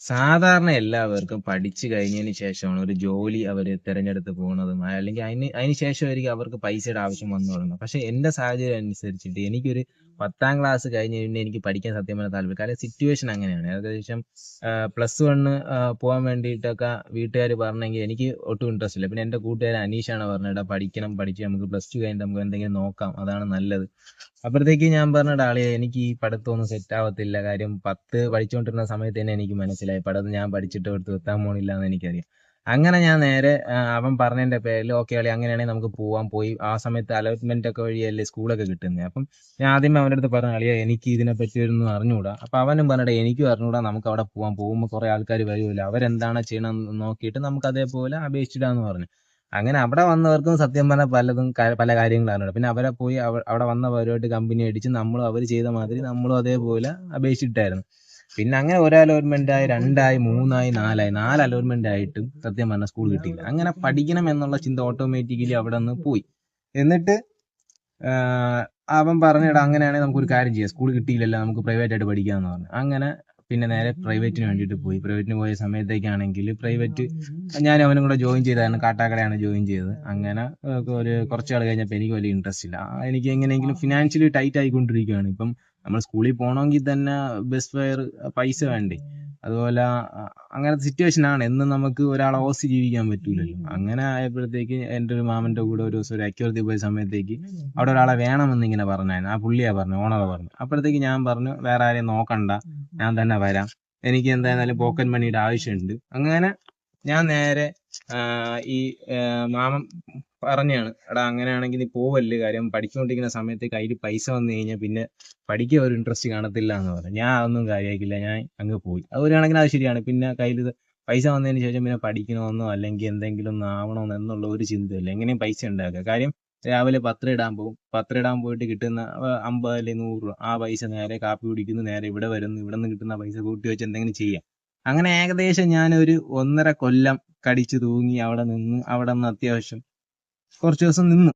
സാധാരണ എല്ലാവർക്കും പഠിച്ചു കഴിഞ്ഞതിന് ശേഷമാണ് ഒരു ജോലി അവർ തിരഞ്ഞെടുത്ത് പോകുന്നതും അല്ലെങ്കിൽ അതിന് ശേഷമായിരിക്കും അവർക്ക് പൈസയുടെ ആവശ്യം വന്നു തുടങ്ങുന്നത്. പക്ഷെ എന്റെ സാഹചര്യം അനുസരിച്ചിട്ട് എനിക്കൊരു 10ാം ക്ലാസ് കഴിഞ്ഞ് പിന്നെ എനിക്ക് പഠിക്കാൻ സത്യം പറഞ്ഞാൽ താല്പര്യം. കാരണം സിറ്റുവേഷൻ അങ്ങനെയാണ്. ഏകദേശം +1 പോകാൻ വേണ്ടിയിട്ടൊക്കെ വീട്ടുകാർ പറഞ്ഞെങ്കിൽ എനിക്ക് ഒട്ടും ഇൻട്രസ്റ്റ് ഇല്ല. പിന്നെ എന്റെ കൂട്ടുകാരൻ അനീഷാണ് പറഞ്ഞത്, പഠിക്കണം, പഠിച്ച് നമുക്ക് +2 കഴിഞ്ഞിട്ട് നമുക്ക് എന്തെങ്കിലും നോക്കാം, അതാണ് നല്ലത്. അപ്പോഴത്തേക്ക് ഞാൻ പറഞ്ഞ ആളെ എനിക്ക് ഈ പഠിത്തമൊന്നും സെറ്റ് ആവത്തില്ല. കാര്യം 10 പഠിച്ചുകൊണ്ടിരുന്ന സമയത്ത് തന്നെ എനിക്ക് മനസ്സിലായി പഠിത്തം ഞാൻ പഠിച്ചിട്ട് എടുത്ത് എത്താൻ പോണില്ല എന്ന് എനിക്കറിയാം. അങ്ങനെ ഞാൻ നേരെ അവൻ പറഞ്ഞതിന്റെ പേരിൽ ഓക്കെ കളി അങ്ങനെയാണെങ്കിൽ നമുക്ക് പോവാൻ പോയി. ആ സമയത്ത് അലോട്ട്മെന്റ് ഒക്കെ വഴിയല്ലേ സ്കൂളൊക്കെ കിട്ടുന്നത്. അപ്പം ഞാൻ ആദ്യമേ അവൻ്റെ അടുത്ത് പറഞ്ഞ കളിയാ എനിക്ക് ഇതിനെപ്പറ്റി ഒന്നും അറിഞ്ഞുകൂടാ. അപ്പൊ അവനും പറഞ്ഞിട്ട് എനിക്കും അറിഞ്ഞുകൂടാ, നമുക്ക് അവിടെ പോവാൻ, പോകുമ്പോൾ കുറെ ആൾക്കാർ വരുമല്ലോ, അവരെന്താണ് ചെയ്യണം നോക്കിയിട്ട് നമുക്ക് അതേപോലെ അപേക്ഷിച്ചിടാന്ന് പറഞ്ഞു. അങ്ങനെ അവിടെ വന്നവർക്കും സത്യം പറഞ്ഞാൽ പലതും പല കാര്യങ്ങളാണ്. പിന്നെ അവരെ പോയി അവിടെ വന്നവരുമായിട്ട് കമ്പനി അടിച്ച് നമ്മളും അവർ ചെയ്ത മാതിരി നമ്മളും അതേപോലെ അപേക്ഷിച്ചിട്ടായിരുന്നു. പിന്നെ അങ്ങനെ ഒരു അലോട്ട്മെന്റ് ആയി, 2ആയി, 3ആയി, 4ആയി, 4 അലോട്ട്മെന്റ് ആയിട്ടും സത്യം പറഞ്ഞ സ്കൂൾ കിട്ടിയില്ല. അങ്ങനെ പഠിക്കണം എന്നുള്ള ചിന്ത ഓട്ടോമാറ്റിക്കലി അവിടെ നിന്ന് പോയി. എന്നിട്ട് അവൻ പറഞ്ഞിടാ അങ്ങനെയാണെങ്കിൽ നമുക്കൊരു കാര്യം ചെയ്യാം, സ്കൂൾ കിട്ടിയില്ലല്ലോ, നമുക്ക് പ്രൈവറ്റ് ആയിട്ട് പഠിക്കാമെന്ന് പറഞ്ഞു. അങ്ങനെ പിന്നെ നേരെ പ്രൈവറ്റിന് വേണ്ടിയിട്ട് പോയി. പ്രൈവറ്റിന് പോയ സമയത്തേക്കാണെങ്കിൽ പ്രൈവറ്റ് ഞാൻ അവനും കൂടെ ജോയിൻ ചെയ്തായിരുന്നു. കാട്ടാക്കടയാണ് ജോയിൻ ചെയ്തത്. അങ്ങനെ ഒരു കുറച്ചാൾ കഴിഞ്ഞപ്പോൾ എനിക്ക് വലിയ ഇൻട്രസ്റ്റ് ഇല്ല. എനിക്ക് എങ്ങനെയെങ്കിലും ഫിനാൻഷ്യലി ടൈറ്റ് ആയിക്കൊണ്ടിരിക്കുകയാണ്. ഇപ്പം നമ്മൾ സ്കൂളിൽ പോകണമെങ്കിൽ തന്നെ ബസ് ഫെയർ, പൈസ വേണ്ടേ. അതുപോലെ അങ്ങനത്തെ സിറ്റുവേഷൻ ആണ്. എന്നും നമുക്ക് ഒരാളെ ഓസി ജീവിക്കാൻ പറ്റൂലല്ലോ. അങ്ങനെ ആയപ്പോഴത്തേക്ക് എൻ്റെ ഒരു മാമന്റെ കൂടെ ഒരു ദിവസം ഒരു അക്യൂർത്തി പോയ സമയത്തേക്ക് അവിടെ ഒരാളെ വേണമെന്ന് ഇങ്ങനെ പറഞ്ഞായിരുന്നു. ആ പുള്ളിയാ പറഞ്ഞു, ഓണർ പറഞ്ഞു. അപ്പോഴത്തേക്ക് ഞാൻ പറഞ്ഞു വേറെ ആരെയും നോക്കണ്ട, ഞാൻ തന്നെ വരാം, എനിക്ക് എന്തായാലും പോക്കറ്റ് മണിയുടെ ആവശ്യമുണ്ട്. അങ്ങനെ ഞാൻ നേരെ ഈ മാമൻ പറഞ്ഞാണ്, എടാ അങ്ങനെയാണെങ്കിൽ നീ പോവല്ലേ, കാര്യം പഠിച്ചുകൊണ്ടിരിക്കുന്ന സമയത്ത് കയ്യിൽ പൈസ വന്നു കഴിഞ്ഞാൽ പിന്നെ പഠിക്കാൻ ഒരു ഇൻട്രസ്റ്റ് കാണത്തില്ല എന്ന് പറഞ്ഞു. ഞാൻ അതൊന്നും കാര്യമാക്കില്ല, ഞാൻ അങ്ങ് പോയി. അത് ഒരു കണക്കിന് അത് ശരിയാണ്. പിന്നെ കയ്യിൽ പൈസ വന്നതിന് ശേഷം പിന്നെ പഠിക്കണമെന്നോ അല്ലെങ്കിൽ എന്തെങ്കിലും ഒന്ന് ആവണമെന്നോ എന്നുള്ള ഒരു ചിന്തയില്ല. എങ്ങനെയും പൈസ ഉണ്ടാക്കുക. കാര്യം രാവിലെ പത്രം ഇടാൻ പോകും, പത്രം ഇടാൻ പോയിട്ട് കിട്ടുന്ന 50 അല്ലെങ്കിൽ 100 രൂപ, ആ പൈസ നേരെ കാപ്പി കുടിക്കുന്നു, നേരെ ഇവിടെ വരുന്നു, ഇവിടെ നിന്ന് കിട്ടുന്ന പൈസ കൂട്ടി വെച്ച് എന്തെങ്കിലും ചെയ്യാം. അങ്ങനെ ഏകദേശം ഞാനൊരു 1.5 കൊല്ലം കടിച്ചു തൂങ്ങി അവിടെ നിന്ന് അത്യാവശ്യം കുറച്ച് ദിവസം നിന്നു.